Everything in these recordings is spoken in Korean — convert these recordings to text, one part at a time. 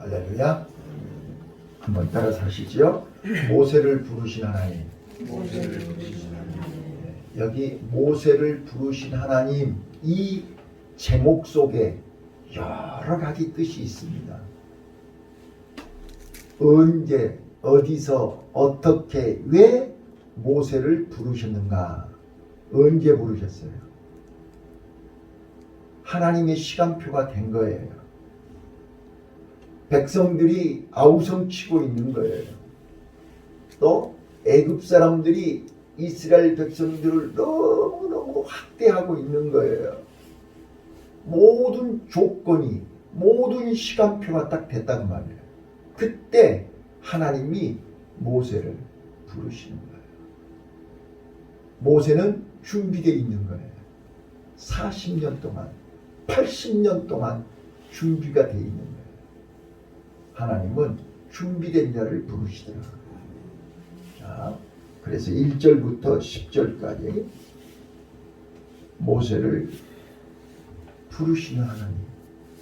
할렐루야. 한번 따라서 하시죠. 모세를 부르신 하나님. 여기 모세를 부르신 하나님, 이 제목 속에 여러 가지 뜻이 있습니다. 언제, 어디서, 어떻게, 왜 모세를 부르셨는가? 언제 부르셨어요? 하나님의 시간표가 된 거예요. 백성들이 아우성치고 있는 거예요. 또 애굽 사람들이 이스라엘 백성들을 너무너무 학대하고 있는 거예요. 모든 조건이, 모든 시간표가 딱 됐단 말이에요. 그때 하나님이 모세를 부르시는 거예요. 모세는 준비되어 있는 거예요. 40년 동안, 80년 동안 준비가 되어 있는 거예요. 하나님은 준비된 자를 부르시더라고요. 자, 그래서 1절부터 10절까지 모세를 부르시는 하나님,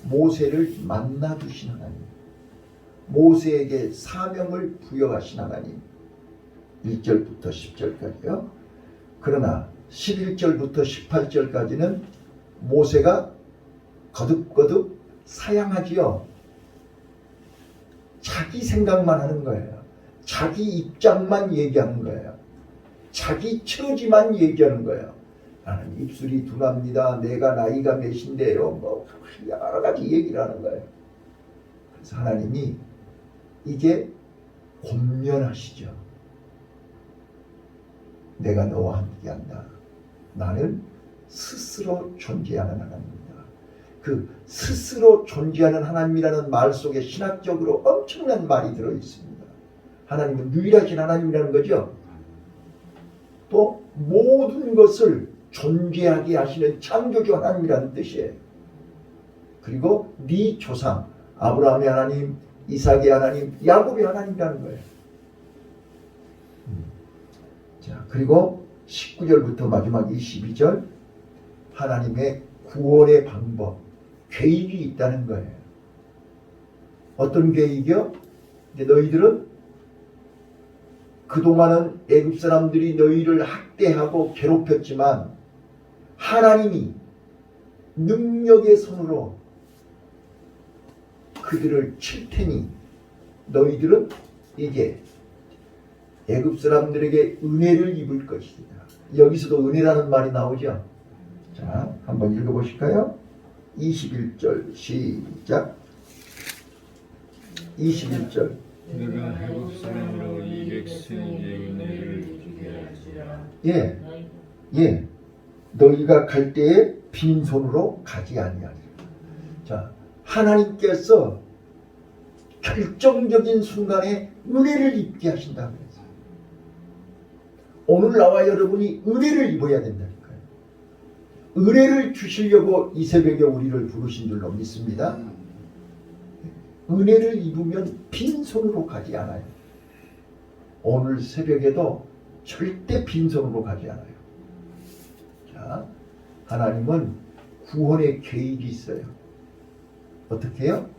모세를 만나주신 하나님, 모세에게 사명을 부여하신 하나님, 1절부터 10절까지요. 그러나 11절부터 18절까지는 모세가 거듭거듭 사양하지요. 자기 생각만 하는 거예요. 자기 입장만 얘기하는 거예요. 자기 처지만 얘기하는 거예요. 나는 입술이 둔합니다. 내가 나이가 몇인데요. 뭐 여러 가지 얘기를 하는 거예요. 그래서 하나님이 이제 권면하시죠. 내가 너와 함께한다. 나는 스스로 존재하는 하나님입니다. 그 스스로 존재하는 하나님이라는 말 속에 신학적으로 엄청난 말이 들어있습니다. 하나님은 유일하신 하나님이라는 거죠. 또 모든 것을 존재하게 하시는 창조주 하나님이라는 뜻이에요. 그리고 네 조상 아브라함의 하나님, 이삭의 하나님, 야곱의 하나님이라는 거예요. 자, 그리고 19절부터 마지막 22절 하나님의 구원의 방법, 계획이 있다는 거예요. 어떤 계획이요? 너희들은 그동안은 애굽 사람들이 너희를 학대하고 괴롭혔지만 하나님이 능력의 손으로 그들을 칠 테니 너희들은 이제 애굽 사람들에게 은혜를 입을 것이다. 여기서도 은혜라는 말이 나오죠. 자, 한번 읽어보실까요? 21절 시작. 21절. 내가 애굽 사람으로 이 백성에게 은혜를 주게 할지라. 예. 너희가 갈 때에 빈손으로 가지 아니하리라. 자, 하나님께서 결정적인 순간에 은혜를 입게 하신다고 했어요. 오늘 나와 여러분이 은혜를 입어야 된다니까요. 은혜를 주시려고 이 새벽에 우리를 부르신 줄로 믿습니다. 은혜를 입으면 빈손으로 가지 않아요. 오늘 새벽에도 절대 빈손으로 가지 않아요. 자, 하나님은 구원의 계획이 있어요. 어떻게 해요?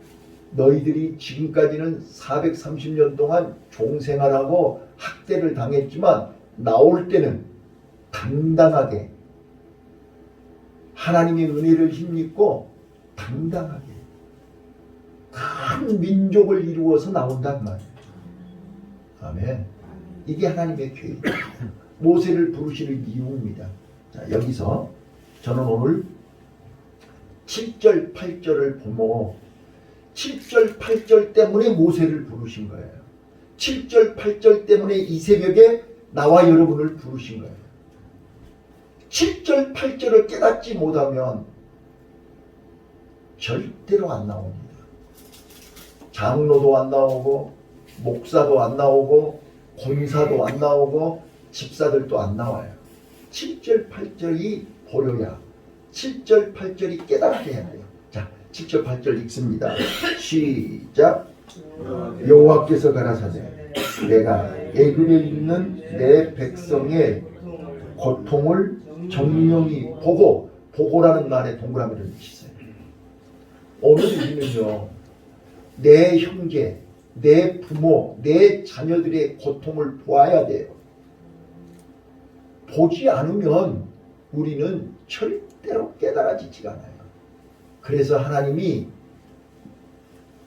너희들이 지금까지는 430년 동안 종생활하고 학대를 당했지만 나올 때는 당당하게 하나님의 은혜를 힘입고 당당하게 큰 민족을 이루어서 나온단 말이에요. 아멘. 이게 하나님의 계획입니다. 모세를 부르시는 이유입니다. 자, 여기서 저는 오늘 7절, 8절을 보고 7절, 8절 때문에 모세를 부르신 거예요. 7절, 8절 때문에 이 새벽에 나와 여러분을 부르신 거예요. 7절, 8절을 깨닫지 못하면 절대로 안 나옵니다. 장로도 안 나오고 목사도 안 나오고 공사도 안 나오고 집사들도 안 나와요. 7절, 8절이 보려야 7절, 8절이 깨닫게 해야 돼요. 자, 7절, 8절 읽습니다. 시작. 여호와께서 가라사대 내가 애굽에 있는 내 백성의 고통을 정령이 보고라는 말에 동그라미를 치세요. 오늘 우리는요 내 형제, 내 부모, 내 자녀들의 고통을 보아야 돼요. 보지 않으면 우리는 절대로 깨달아지지 않아요. 그래서 하나님이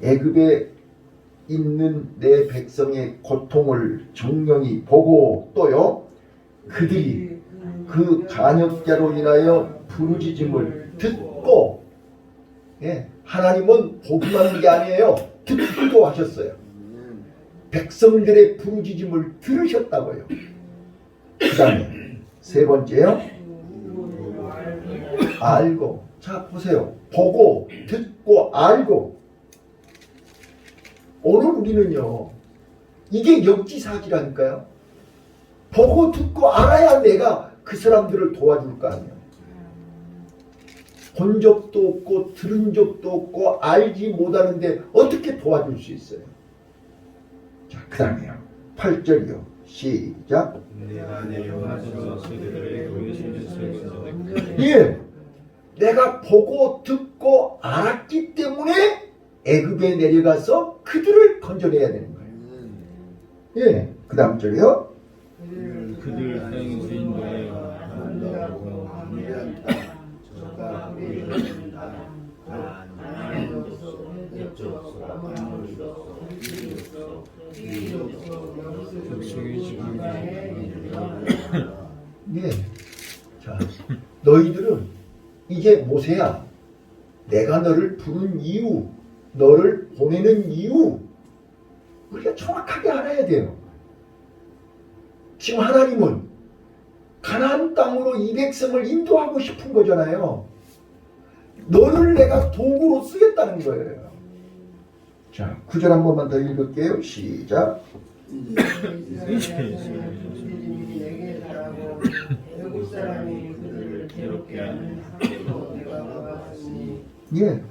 애굽에 있는 내 백성의 고통을 정령히 보고 또요 그들이 그 간역자로 인하여 부르짖음을 듣고 하나님은 보기만 한 게 아니에요. 듣기도 하셨어요. 백성들의 부르짖음을 들으셨다고요. 그 다음에 세 번째요. 알고. 자 보세요. 보고 듣고 알고. 오늘 우리는요. 이게 역지사지라니까요. 보고 듣고 알아야 내가 그 사람들을 도와줄 거 아니에요. 본 적도 없고 들은 적도 없고 알지 못하는데 어떻게 도와줄 수 있어요? 자, 그 다음에요. 8절이요. 시작. 예, 내가 보고 듣고 알았기 때문에 애굽에 내려가서 그들을 건져내야 되는 거예요. 예, 그 다음 절이요. 그들 땅에서 인도하여 예. 자, 너희들은 이제 모세야. 내가 너를 부른 이유, 너를 보내는 이유, 우리가 정확하게 알아야 돼요. 지금 하나님은 가나안 땅으로 이 백성을 인도하고 싶은 거잖아요. 너를 내가 도구로 쓰겠다는 거예요. 자, 9절 한 번만 더 읽을게요. 시작. 예.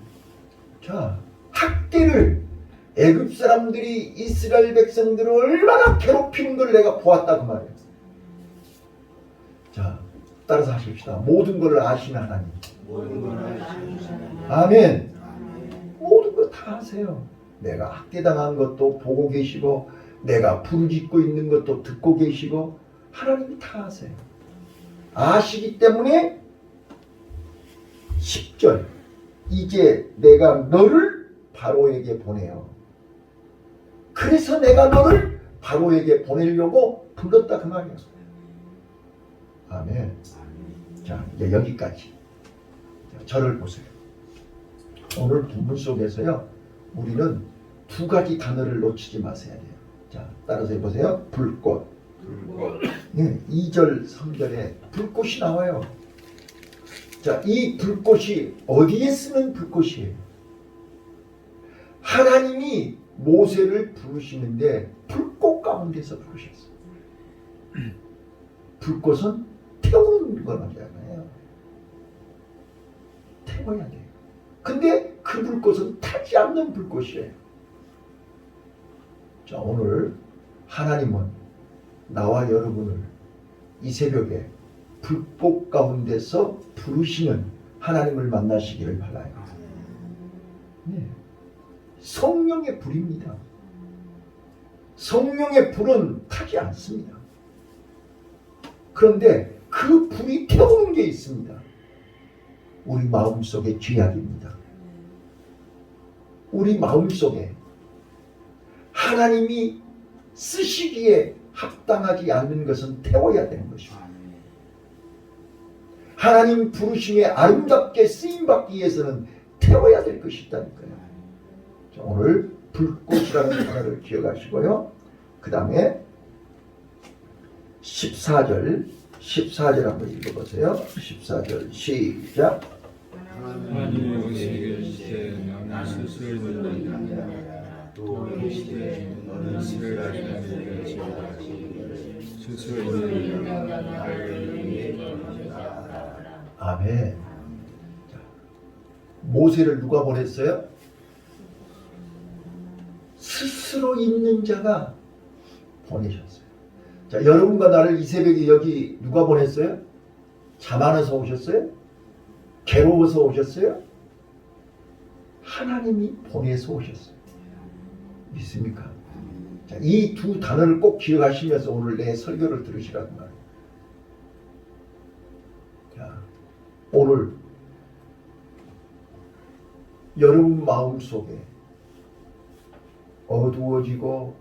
자, 학대를 애굽 사람들이 이스라엘 백성들을 얼마나 괴롭히는 걸 내가 보았다 그 말이에요. 자, 따라서 하십시다. 모든 걸 아시는 하나님. 아멘. 모든 걸 다 아세요. 내가 학대당한 것도 보고 계시고 내가 부르짖고 있는 것도 듣고 계시고 하나님이 다 아세요. 아시기 때문에 10절 이제 내가 너를 바로에게 보내요. 그래서 내가 너를 바로에게 보내려고 불렀다 그 말이에요. 아멘. 자, 이제 여기까지. 저를 보세요. 오늘 본문 속에서요. 우리는 두 가지 단어를 놓치지 마셔야 돼요. 자, 따라서 해보세요. 불꽃. 네, 2절, 3절에 불꽃이 나와요. 자, 이 불꽃이 어디에 쓰는 불꽃이에요? 하나님이 모세를 부르시는데 불꽃 가운데서 부르셨어요. 불꽃은 태우는 거잖아요. 태워야 돼요. 근데 그 불꽃은 타지 않는 불꽃이에요. 자, 오늘 하나님은 나와 여러분을 이 새벽에 불꽃 가운데서 부르시는 하나님을 만나시기를 바라요. 네. 성령의 불입니다. 성령의 불은 타지 않습니다. 그런데 그 불이 태우는 게 있습니다. 우리 마음속의 죄악입니다. 우리 마음속에 하나님이 쓰시기에 합당하지 않는 것은 태워야 되는 것입니다. 하나님 부르심에 아름답게 쓰임받기 위해서는 태워야 될 것이 있다니까요. 자, 오늘 불꽃이라는 단어를 기억하시고요. 그 다음에 14절 한번 읽어보세요. 14절 시작. 하나님이 오시게 시대 나는 스스로 듣는다. 또 시대 너는 이스라엘 스스로 아멘. 자, 모세를 누가 보냈어요? 스스로 있는 자가 보내셨어요. 자, 여러분과 나를 이 새벽에 여기 누가 보냈어요? 자만해서 오셨어요? 괴로워서 오셨어요? 하나님이 보내서 오셨어요. 믿습니까? 자, 이 두 단어를 꼭 기억하시면서 오늘 내 설교를 들으시라고 말이에요. 자, 오늘 여러분 마음속에 어두워지고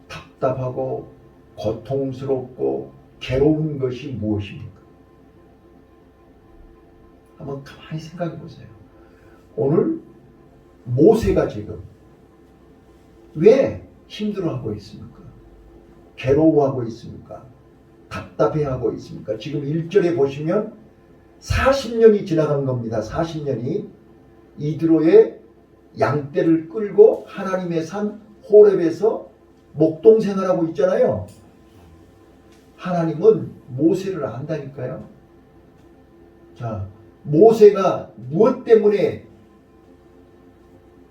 답답하고 고통스럽고 괴로운 것이 무엇입니까? 한번 가만히 생각해 보세요. 오늘 모세가 지금 왜 힘들어하고 있습니까? 괴로워하고 있습니까? 답답해하고 있습니까? 지금 1절에 보시면 40년이 지나간 겁니다. 40년이 이드로의 양떼를 끌고 하나님의 산 호렙에서 목동 생활하고 있잖아요. 하나님은 모세를 안다니까요. 자, 모세가 무엇 때문에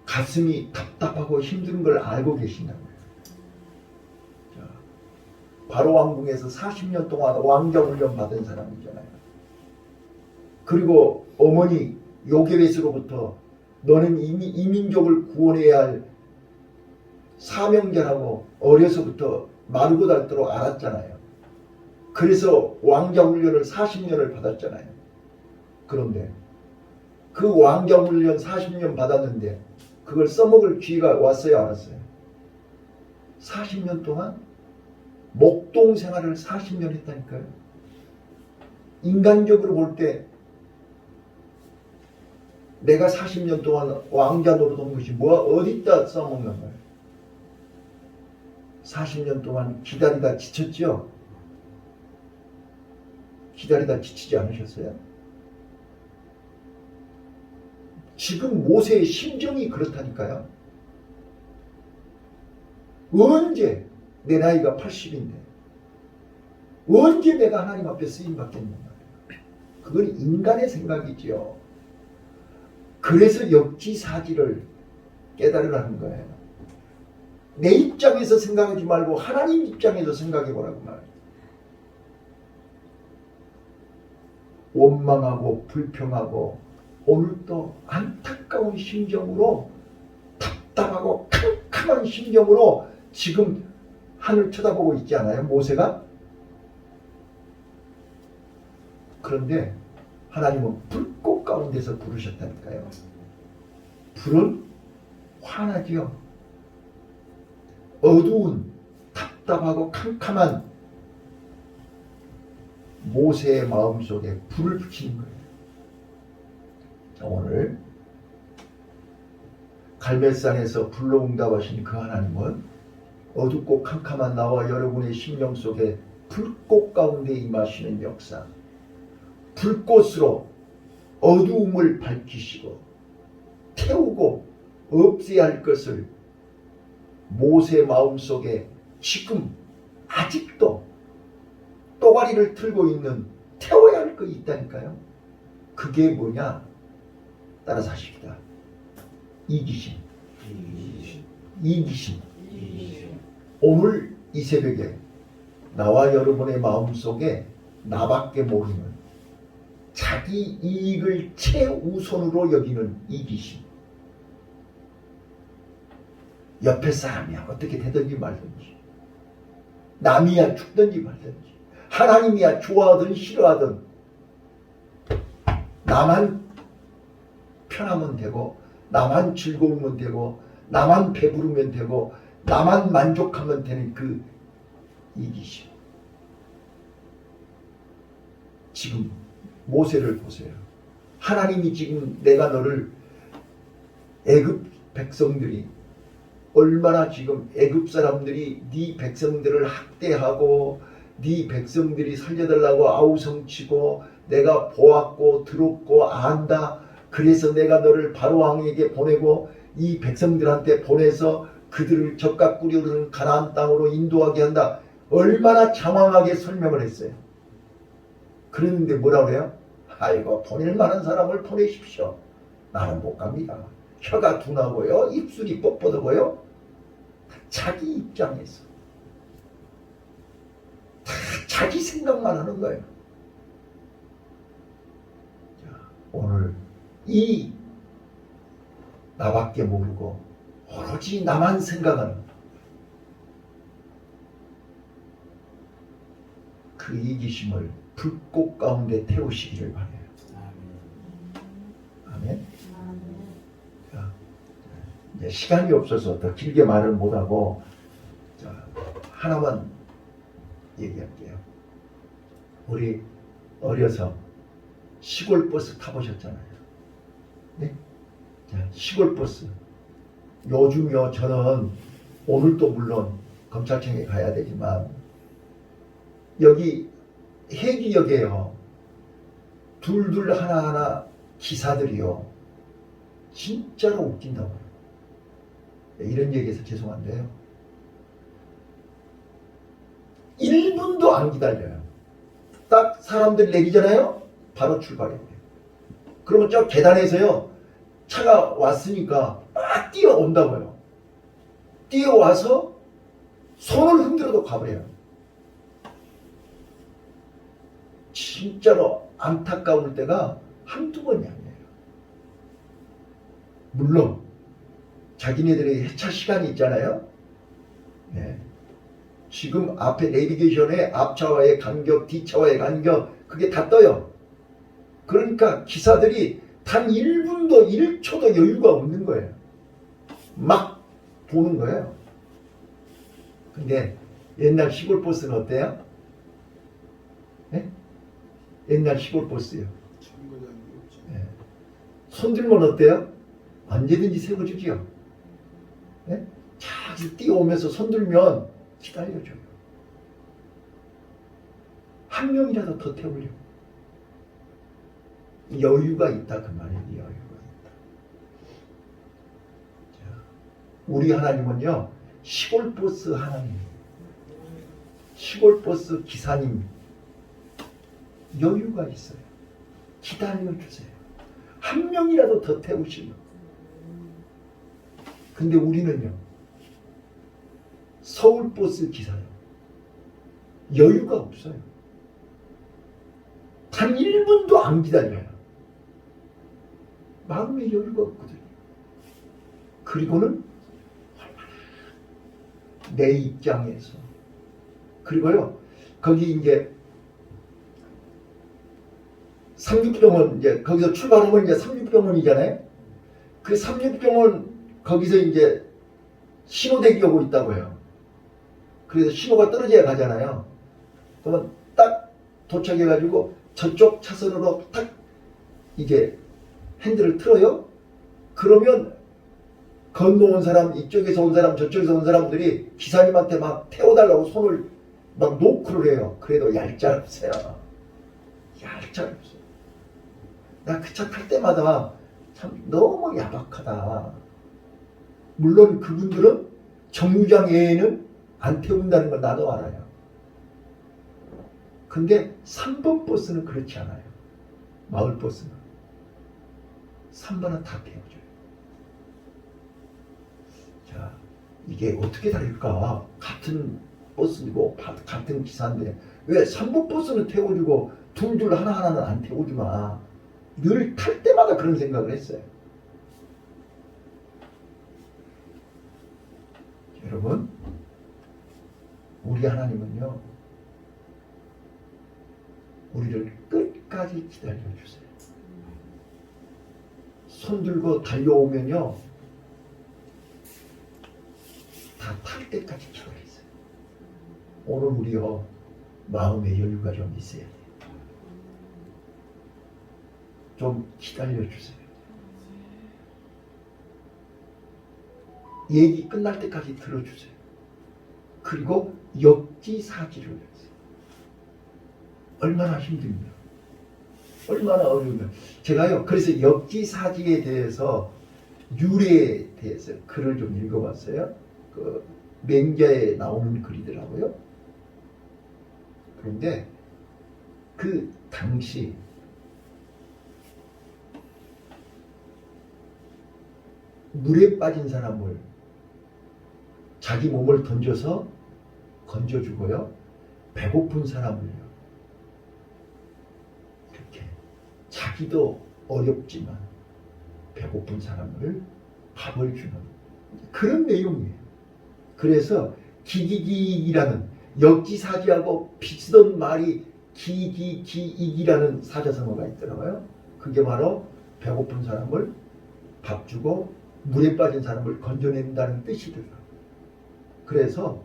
가슴이 답답하고 힘든 걸 알고 계신다고요. 자, 바로 왕궁에서 40년 동안 왕자 훈련 받은 사람이잖아요. 그리고 어머니 요게벳으로부터 너는 이 민족을 구원해야 할 사명자라고 어려서부터 마르고 닳도록 알았잖아요. 그래서 왕자 훈련을 40년을 받았잖아요. 그런데 그 왕자 훈련 40년 받았는데 그걸 써먹을 기회가 왔어요, 안 왔어요? 40년 동안 목동 생활을 40년 했다니까요. 인간적으로 볼 때 내가 40년 동안 왕자 노릇한 것이 뭐야? 어디다 써먹는 거예요? 40년 동안 기다리다 지쳤죠? 기다리다 지치지 않으셨어요? 지금 모세의 심정이 그렇다니까요. 언제 내 나이가 80인데 언제 내가 하나님 앞에 쓰임받겠는 말이에요. 그건 인간의 생각이지요. 그래서 역지사지를 깨달으라는 거예요. 내 입장에서 생각하지 말고 하나님 입장에서 생각해 보라고 말이에요. 원망하고 불평하고 오늘도 안타까운 심정으로 답답하고 캄캄한 심정으로 지금 하늘 쳐다보고 있지 않아요? 모세가? 그런데 하나님은 불꽃 가운데서 부르셨다니까요. 불은 환하지요. 어두운 답답하고 캄캄한 모세의 마음속에 불을 붙이는 거예요. 오늘 갈멜산에서 불로 응답하신 그 하나님은 어둡고 캄캄한 나와 여러분의 심령 속에 불꽃 가운데 임하시는 역사, 불꽃으로 어두움을 밝히시고 태우고 없애야 할 것을 모세 마음속에 지금 아직도 또가리를 틀고 있는 태워야 할 거 있다니까요. 그게 뭐냐? 따라서 하십니다. 이기심. 이기심. 오늘 이 새벽에 나와 여러분의 마음속에 나밖에 모르는 자기 이익을 최우선으로 여기는 이기심. 옆에 사람이야 어떻게 되든지 말든지, 남이야 죽든지 말든지, 하나님이야 좋아하든 싫어하든 나만 편하면 되고, 나만 즐거우면 되고, 나만 배부르면 되고, 나만 만족하면 되는 그 이기심. 지금 모세를 보세요. 하나님이 지금 내가 너를 애굽 백성들이 얼마나 지금 애굽 사람들이 네 백성들을 학대하고 네 백성들이 살려달라고 아우성치고 내가 보았고 들었고 안다. 그래서 내가 너를 바로 왕에게 보내고 이 백성들한테 보내서 그들을 젓가 꾸려오는 가나안 땅으로 인도하게 한다. 얼마나 장황하게 설명을 했어요. 그랬는데 뭐라 그래요? 아이고 보낼 만한 사람을 보내십시오. 나는 못 갑니다. 혀가 둔하고요. 입술이 뻣뻣하고요. 자기 입장에서 다 자기 생각만 하는 거예요. 자, 오늘 이 나밖에 모르고 오로지 나만 생각하는 그 이기심을 불꽃 가운데 태우시기를 바라요. 아멘. 자, 이제 시간이 없어서 더 길게 말을 못하고 하나만 얘기할게요. 우리 어려서 시골버스 타보셨잖아요. 네? 자, 시골버스. 요즘요, 저는 오늘도 물론 검찰청에 가야 되지만 여기 해기역에요. 둘둘 하나하나 기사들이요. 진짜로 웃긴다고요. 이런 얘기해서 죄송한데요. 1분도 안 기다려요. 딱 사람들 내리잖아요. 바로 출발해요. 그러면 저 계단에서요. 차가 왔으니까 막 뛰어온다고요. 뛰어와서 손을 흔들어도 가버려요. 진짜로 안타까울 때가 한두 번이 아니에요. 물론 자기네들의 해차 시간이 있잖아요. 네. 지금 앞에 내비게이션에 앞차와의 간격, 뒤차와의 간격 그게 다 떠요. 그러니까 기사들이 단 1분도 1초도 여유가 없는 거예요. 막 보는 거예요. 근데 옛날 시골버스는 어때요? 네? 옛날 시골버스요. 네. 손들면 어때요? 언제든지 세워주지요. 네? 자주 뛰어오면서 손들면 기다려줘요. 한 명이라도 더 태우려고. 여유가 있다 그 말이에요. 여유가 있다. 자, 우리 하나님은요. 시골버스 하나님, 시골버스 기사님 여유가 있어요. 기다려주세요. 한 명이라도 더 태우시면. 근데 우리는요. 서울버스 기사요. 여유가 없어요. 단 1분도 안 기다려요. 마음에 여유가 없거든요. 그리고는 내 입장에서 그리고요 거기 이제 삼육병원 이제 거기서 출발하면 이제 삼육병원이잖아요. 그 삼육병원 거기서 이제 신호대기 오고 있다고요. 그래서 신호가 떨어져야 가잖아요. 그러면 딱 도착해가지고 저쪽 차선으로 딱 이게 핸들을 틀어요. 그러면 건너온 사람, 이쪽에서 온 사람, 저쪽에서 온 사람들이 기사님한테 막 태워달라고 손을 막 노크를 해요. 그래도 얄짤없어요. 얄짤없어요. 나 그 차 탈 때마다 참 너무 야박하다. 물론 그분들은 정류장 외에는 안 태운다는 걸 나도 알아요. 근데 3번 버스는 그렇지 않아요. 마을버스는. 3번은 다 태워줘요. 자, 이게 어떻게 다를까? 같은 버스고 같은 기사인데 왜 3번 버스는 태워주고 둘둘 하나하나는 안 태워주나? 늘 탈 때마다 그런 생각을 했어요. 여러분, 우리 하나님은요, 우리를 끝까지 기다려주세요. 손 들고 달려오면요, 다 탈 때까지 기다리세요. 오늘 우리요, 마음의 여유가 좀 있어야 돼요. 좀 기다려주세요. 얘기 끝날 때까지 들어주세요. 그리고 역지사지를 하세요. 얼마나 힘듭니까? 얼마나 어려우면. 제가요, 그래서 역지사지에 대해서, 유래에 대해서 글을 좀 읽어봤어요. 그 맹자에 나오는 글이더라고요. 그런데 그 당시 물에 빠진 사람을 자기 몸을 던져서 건져주고요. 배고픈 사람을요. 이렇게 자기도 어렵지만 배고픈 사람을 밥을 주는 그런 내용이에요. 그래서 기기기이라는 역지사지하고 비슷한 말이 기기기이라는 사자성어가 있더라고요. 그게 바로 배고픈 사람을 밥 주고 물에 빠진 사람을 건져낸다는 뜻이더라고요. 그래서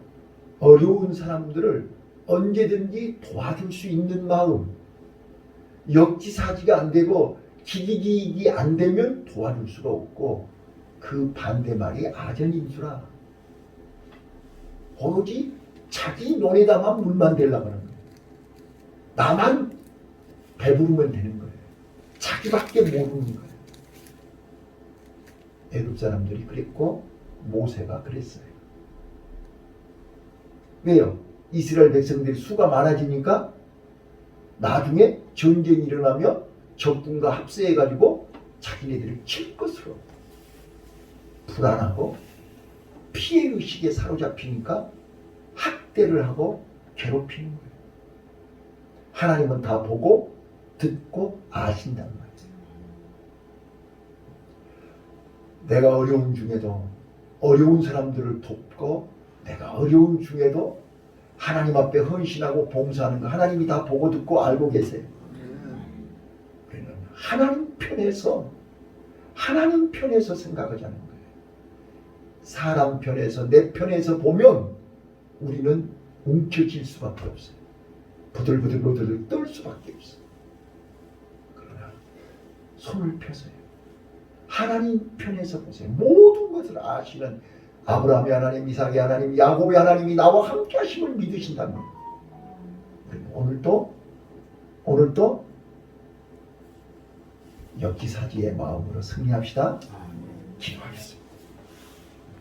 어려운 사람들을 언제든지 도와줄 수 있는 마음, 역지사지가 안 되고 기기기익이 안 되면 도와줄 수가 없고, 그 반대말이 아전인수라. 오로지 자기 논에다만 물만 대려고 하는 거예요. 나만 배부르면 되는 거예요. 자기밖에 모르는 거예요. 애굽 사람들이 그랬고 모세가 그랬어요. 왜요? 이스라엘 백성들이 수가 많아지니까 나중에 전쟁이 일어나며 적군과 합세해가지고 자기네들을 칠 것으로 불안하고 피해의식에 사로잡히니까 학대를 하고 괴롭히는 거예요. 하나님은 다 보고 듣고 아신단 말이에요. 내가 어려운 중에도 어려운 사람들을 돕고, 내가 어려운 중에도 하나님 앞에 헌신하고 봉사하는 거 하나님이 다 보고 듣고 알고 계세요. 우리는 하나님 편에서 생각하자는 거예요. 사람 편에서, 내 편에서 보면 우리는 움켜질 수밖에 없어요. 부들부들 떨 수밖에 없어요. 그러나 손을 펴서요, 하나님 편에서 보세요. 모든 것을 아시는 아브라함의 하나님, 이삭의 하나님, 야곱의 하나님이 나와 함께 하심을 믿으신다면, 오늘도 역지사지의 마음으로 승리합시다. 기도하겠습니다.